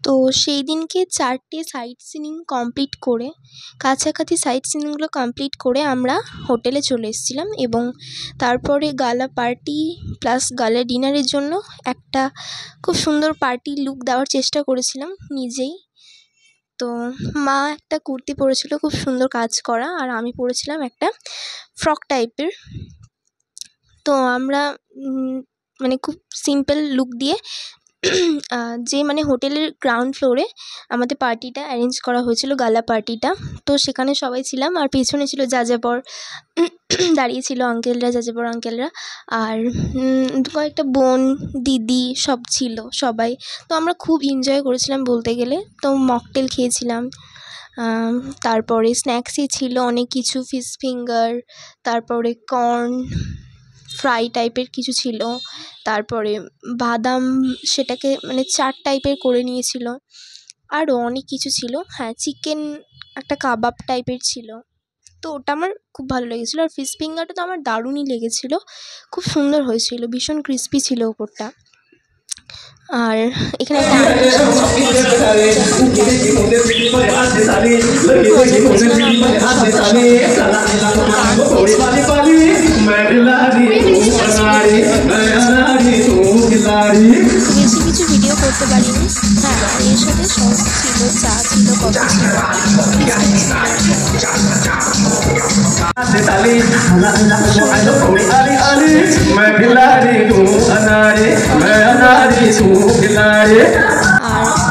তো সেই দিনকে 4টে সাইট সিনিং কমপ্লিট করে, কাছাকাছি সাইট সিনিংগুলো কমপ্লিট করে আমরা হোটেলে চলে এসেছিলাম এবং তারপরে গালা পার্টি প্লাস গালা ডিনারের জন্য একটা খুব সুন্দর পার্টি লুক দেওয়ার চেষ্টা করেছিলাম নিজেই। তো মা একটা কুর্তি পরেছিল খুব সুন্দর কাজ করা, আর আমি পরেছিলাম একটা ফ্রক টাইপের। তো আমরা মানে খুব সিম্পল লুক দিয়ে যে মানে হোটেলের গ্রাউন্ড ফ্লোরে আমাদের পার্টিটা অ্যারেঞ্জ করা হয়েছিল, গালা পার্টিটা। তো সেখানে সবাই ছিলাম, আর পেছনে ছিল যাযাবর দাঁড়িয়ে ছিল আঙ্কেলরা, যাযাবর আঙ্কেলরা, আর কয়েকটা বোন দিদি সব ছিল সবাই। তো আমরা খুব এনজয় করেছিলাম বলতে গেলে। তো মকটেল খেয়েছিলাম, তারপরে স্ন্যাক্সে ছিল অনেক কিছু, ফিশ ফিঙ্গার, তারপরে কর্ন ফ্রাই টাইপের কিছু ছিল, তারপরে বাদাম সেটাকে মানে চাট টাইপের করে নিয়েছিল, আরও অনেক কিছু ছিল। হ্যাঁ, চিকেন একটা কাবাব টাইপের ছিল। তো ওটা আমার খুব ভালো লেগেছিলো। আর ফিশ ফিঙ্গারটা তো আমার দারুণই লেগেছিলো, খুব সুন্দর হয়েছিল, ভীষণ ক্রিস্পি ছিল ওপরটা। আর এখানে বেশি কিছু ভিডিও করতে পারিনি। হ্যাঁ, আর এর সাথে সস ছিল, চা ছিল, কফি ছিল। আর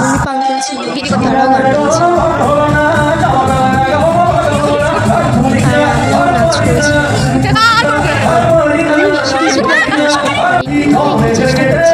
অনুপ আঙ্কেল ছিল, তারাও গান গেয়েছিল, আর নাচ করেছিলাম। আমি বেশি কিছু রিকোয়েস্ট করতে পারিনি, চেষ্টা করছি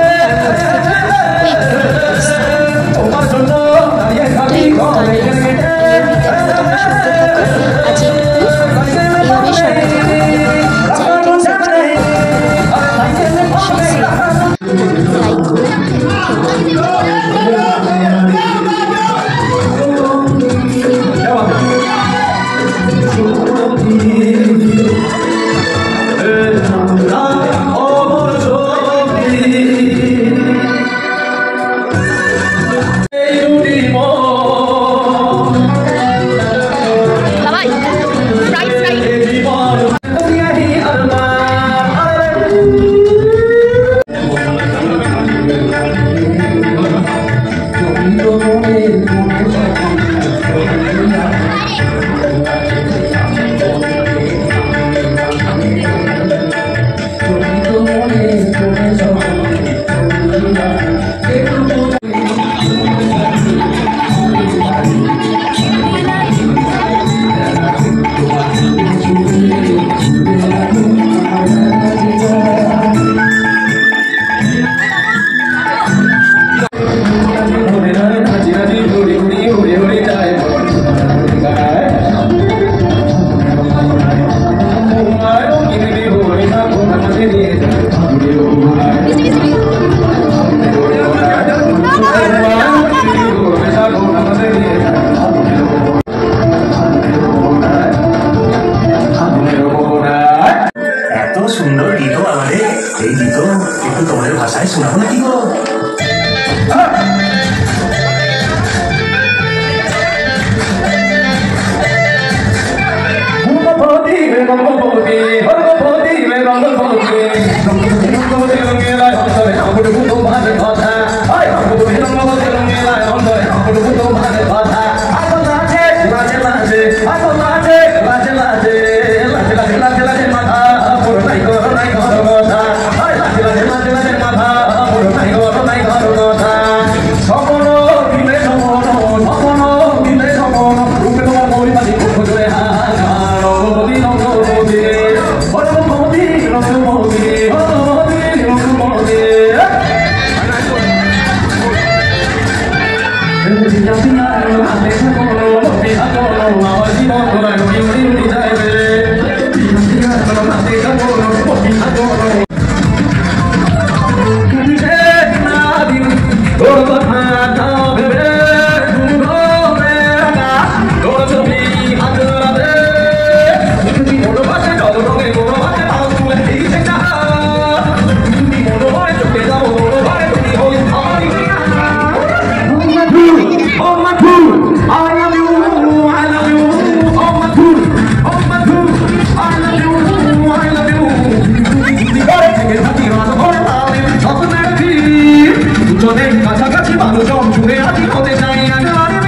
두전에 가차같이 바로 좀 중요하지 어때자이 아가리비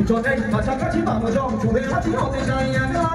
두전에 가차같이 바로 좀 중요하지 어때자이